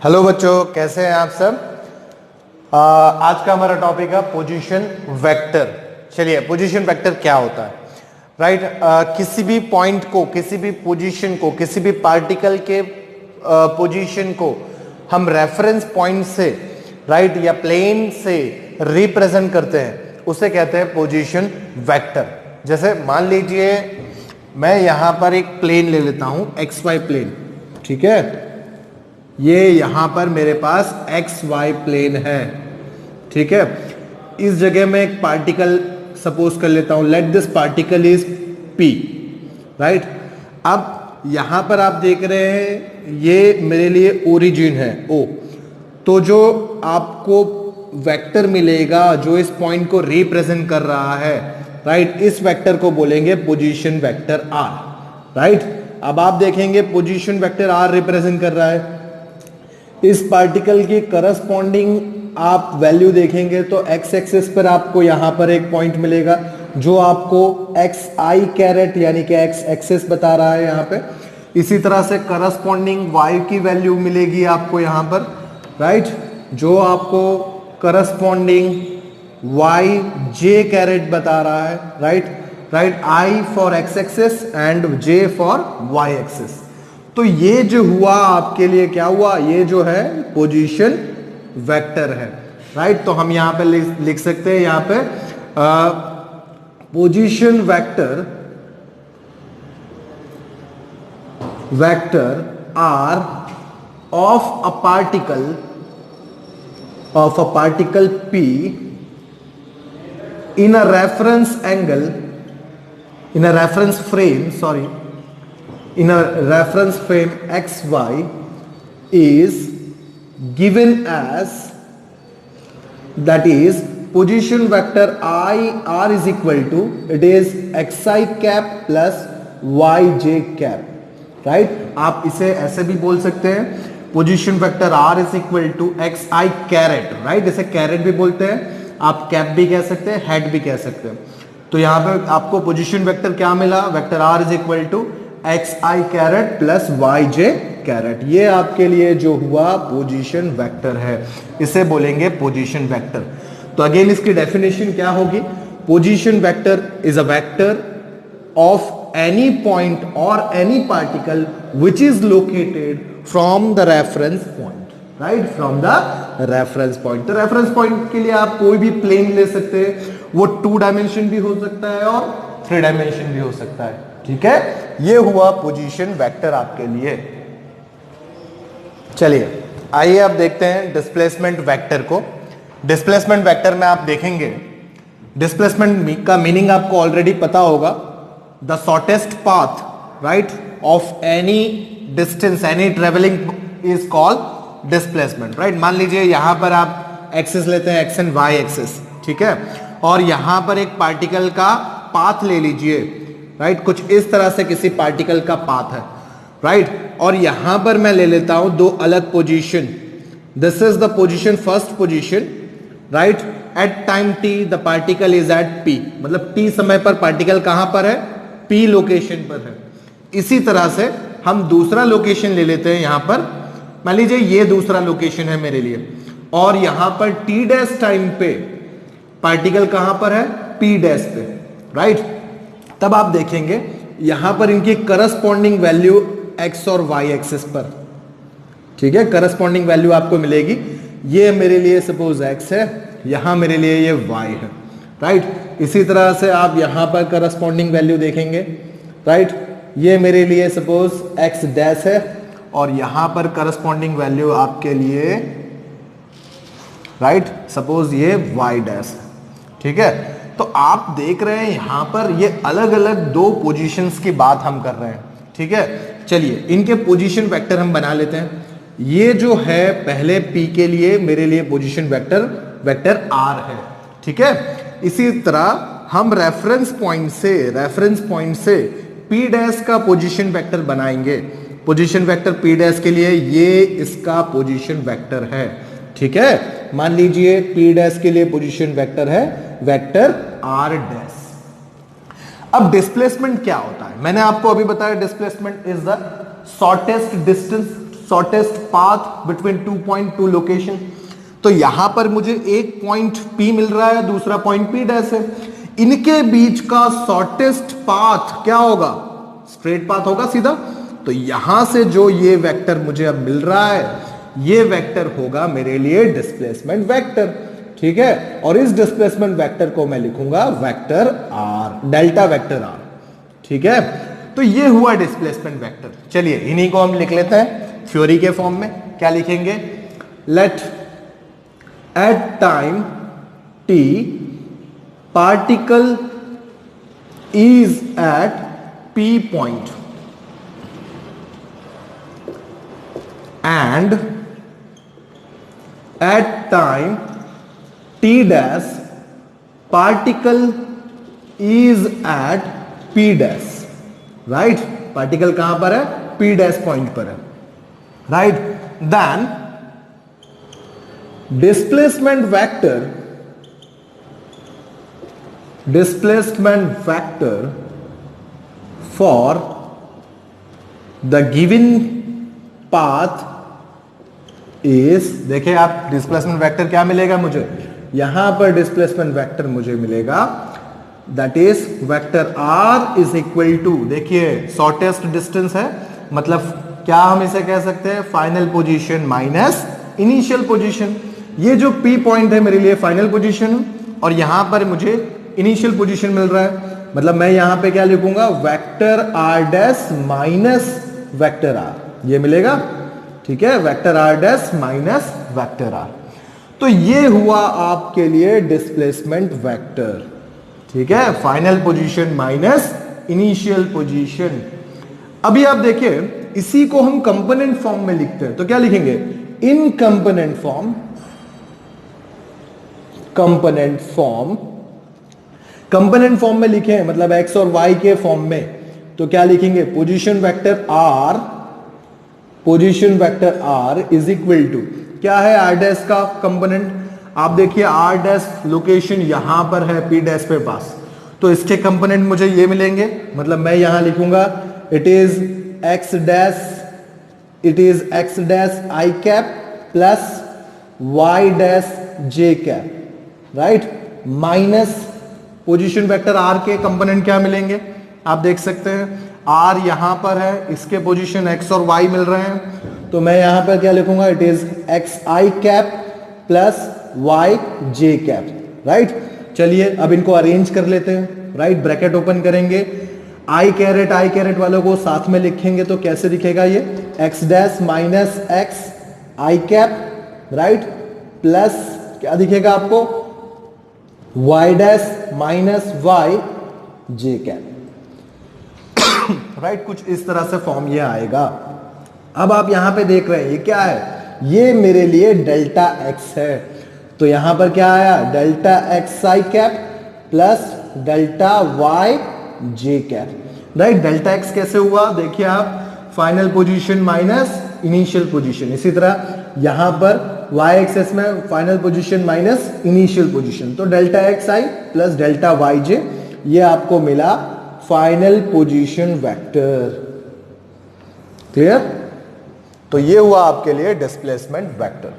Hello बच्चों, कैसे हैं आप सब। आज का हमारा टॉपिक है पोजीशन वेक्टर। चलिए, पोजीशन वेक्टर क्या होता है, राइट। किसी भी पॉइंट को, किसी भी पोजीशन को, किसी भी पार्टिकल के पोजीशन को हम रेफरेंस पॉइंट से, राइट, या प्लेन से रिप्रेजेंट करते हैं, उसे कहते हैं पोजीशन वेक्टर। जैसे मान लीजिए मैं यहां पर एक प्लेन ले लेता हूं, एक्स वाई प्लेन, ठीक है। ये यहां पर मेरे पास एक्स वाई प्लेन है, ठीक है। इस जगह में एक पार्टिकल सपोज कर लेता हूं, let this particle is P, right. अब यहां पर आप देख रहे हैं ये मेरे लिए ओरिजिन है ओ, तो जो आपको वेक्टर मिलेगा जो इस पॉइंट को रिप्रेजेंट कर रहा है, राइट, इस वेक्टर को बोलेंगे पोजीशन वेक्टर आर, राइट। अब आप देखेंगे पोजीशन वेक्टर आर रिप्रेजेंट कर रहा है, इस पार्टिकल की करस्पॉन्डिंग आप वैल्यू देखेंगे तो एक्स एक्सिस पर आपको यहां पर एक पॉइंट मिलेगा जो आपको एक्स आई कैरेट यानी कि एक्स एक्सिस बता रहा है यहां पे। इसी तरह से करस्पॉन्डिंग वाई की वैल्यू मिलेगी आपको यहां पर, राइट, जो आपको करस्पॉन्डिंग वाई जे कैरेट बता रहा है, right, i for X axis and j for Y axis. तो ये जो हुआ आपके लिए क्या हुआ, ये जो है पोजीशन वेक्टर है, राइट। तो हम यहां पे लिख सकते हैं यहां पे position vector R of a particle P in a reference angle, in a reference frame, sorry, in a reference frame xy is given as, that is position vector r is equal to, it is xi cap plus yj cap, right। आप इसे ऐसे भी बोल सकते हैं, position vector r is equal to X i caret, right, इसे caret भी बोलते हैं, आप कैप भी कह सकते हैं, हेड भी कह सकते हैं। तो यहां पे आपको पोजीशन वेक्टर क्या मिला, vector r is equal to X i caret plus Y j caret. ये आपके लिए जो हुआ पोजीशन वेक्टर है, इसे बोलेंगे पोजीशन वेक्टर। तो अगेन इसकी डेफिनेशन क्या होगी, position vector is a vector of any point or any particle which is located from the reference point, right, from the reference point। तो reference point के लिए आप कोई भी plane ले सकते हैं, वो 2 डायमेंशन भी हो सकता है और 3 डायमेंशन भी हो सकता है, ठीक है। ये हुआ पोजीशन वेक्टर आपके लिए। चलिए आइए अब देखते हैं डिस्प्लेसमेंट वेक्टर को। डिस्प्लेसमेंट वेक्टर में आप देखेंगे, डिस्प्लेसमेंट का मीनिंग आपको ऑलरेडी पता होगा, the shortest path, right, of any distance, any traveling is called displacement, right। मान लीजिए यहां पर आप एक्सिस लेते हैं, एक्स एंड वाई एक्सिस, ठीक है, और यहां पर एक पार्टिकल का पाथ ले लीजिए, राइट, कुछ इस तरह से किसी पार्टिकल का पाथ है, राइट, और यहां पर मैं ले लेता हूं 2 अलग position. This is the position, first position, right, at time t the particle is at p, मतलब t समय पर पार्टिकल कहां पर है, P लोकेशन पर है। इसी तरह से हम दूसरा लोकेशन ले लेते हैं, यहां पर मान लीजिए ये दूसरा लोकेशन है मेरे लिए, और यहां पर t डैश टाइम पे पार्टिकल कहां पर है, P डैश पे, राइट। तब आप देखेंगे यहां पर इनकी करस्पॉन्डिंग वैल्यू x और y एक्सिस पर, ठीक है, करस्पॉन्डिंग वैल्यू आपको मिलेगी। ये मेरे लिए सपोज x है, यहां मेरे लिए ये y है, राइट। इसी तरह से आप यहां पर करस्पॉन्डिंग वैल्यू देखेंगे, राइट, ये मेरे लिए सपोज x डैश है और यहां पर करस्पॉन्डिंग वैल्यू आपके लिए, राइट, सपोज ये y डैश है, ठीक है। तो आप देख रहे हैं यहां पर ये अलग अलग 2 पोजीशंस की बात हम कर रहे हैं, ठीक है। चलिए इनके पोजीशन वेक्टर हम बना लेते हैं। ये जो है पहले P के लिए मेरे लिए पोजीशन वेक्टर R है, ठीक है। इसी तरह हम रेफरेंस पॉइंट से P डैश का पोजीशन वेक्टर बनाएंगे। पोजीशन वेक्टर P डैश के लिए ये इसका पोजीशन वेक्टर है, ठीक है। मान लीजिए P डैश के लिए पोजीशन वेक्टर है वेक्टर R डैश। अब डिस्प्लेसमेंट क्या होता है, मैंने आपको अभी बताया displacement is the shortest distance shortest path between 2 point 2 location. तो यहां पर मुझे एक पॉइंट P मिल रहा है, दूसरा पॉइंट P डैश है। इनके बीच का शॉर्टेस्ट पाथ क्या होगा? स्ट्रेट पाथ होगा सीधा। तो यहां से जो ये वेक्टर मुझे अब मिल रहा है, ये वेक्टर होगा मेरे लिए डिस्प्लेसमेंट वेक्टर, ठीक है। और इस डिस्प्लेसमेंट वेक्टर को मैं लिखूंगा vector R, delta vector R, ठीक है। तो ये हुआ डिस्प्लेसमेंट वेक्टर। चलिए इन्हीं को हम लिख लेते हैं थ्योरी के फॉर्म में। क्या लिखेंगे? Let at time t particle is at P point and at time t dash particle is at P dash, right? Particle कहां पर है? P dash पॉइंट पर है, right? Then displacement vector for the given path is, देखिए आप displacement vector क्या मिलेगा मुझे? यहां पर डिस्प्लेसमेंट वेक्टर मुझे मिलेगा that is vector R is equal to, देखिए शॉर्टेस्ट डिस्टेंस है, मतलब क्या हम इसे कह सकते हैं? Final position minus initial position. ये जो P पॉइंट है मेरे लिए फाइनल पोजीशन और यहां पर मुझे इनिशियल पोजीशन मिल रहा है, मतलब मैं यहां पे क्या लिखूंगा? Vector R dash minus vector R, ये मिलेगा, ठीक है। Vector R dash minus vector R। तो ये हुआ आपके लिए डिस्प्लेसमेंट वेक्टर, ठीक है। Final position minus initial position. अभी आप देखिए इसी को हम कंपोनेंट फॉर्म में लिखते हैं, तो क्या लिखेंगे? इन कंपोनेंट फॉर्म, कंपोनेंट फॉर्म में लिखे, मतलब x और y के फॉर्म में, तो क्या लिखेंगे? Position vector R is equal to, क्या है? R डैश का कंपोनेंट, आप देखिए R डैश लोकेशन यहां पर है P डैश पे पास, तो इसके कंपोनेंट मुझे ये मिलेंगे, मतलब मैं यहां लिखूंगा it is x dash I cap plus y dash j cap, right, minus position vector R के कंपोनेंट क्या मिलेंगे? आप देख सकते हैं R यहां पर है, इसके पोजीशन x और y मिल रहे हैं, तो मैं यहां पर क्या लिखूंगा? It is xi cap plus yj cap, right. चलिए अब इनको अरेंज कर लेते हैं, राइट। ब्रैकेट ओपन करेंगे, i कैरेट वालों को साथ में लिखेंगे तो कैसे दिखेगा ये? x dash minus x i cap, right, plus क्या दिखेगा आपको? y dash minus y j cap, right. कुछ इस तरह से फॉर्म ये आएगा। अब आप यहां पे देख रहे हैं ये क्या है? ये मेरे लिए डेल्टा x है, तो यहां पर क्या आया? Delta xi cap plus delta yj cap, right. Delta x कैसे हुआ? देखिए आप, final position minus initial position, इसी तरह यहां पर y एक्सेस में final position minus initial position, तो delta xi plus delta yj, ये आपको मिला फाइनल पोजीशन वेक्टर। क्लियर? तो ये हुआ आपके लिए डिस्प्लेसमेंट वेक्टर।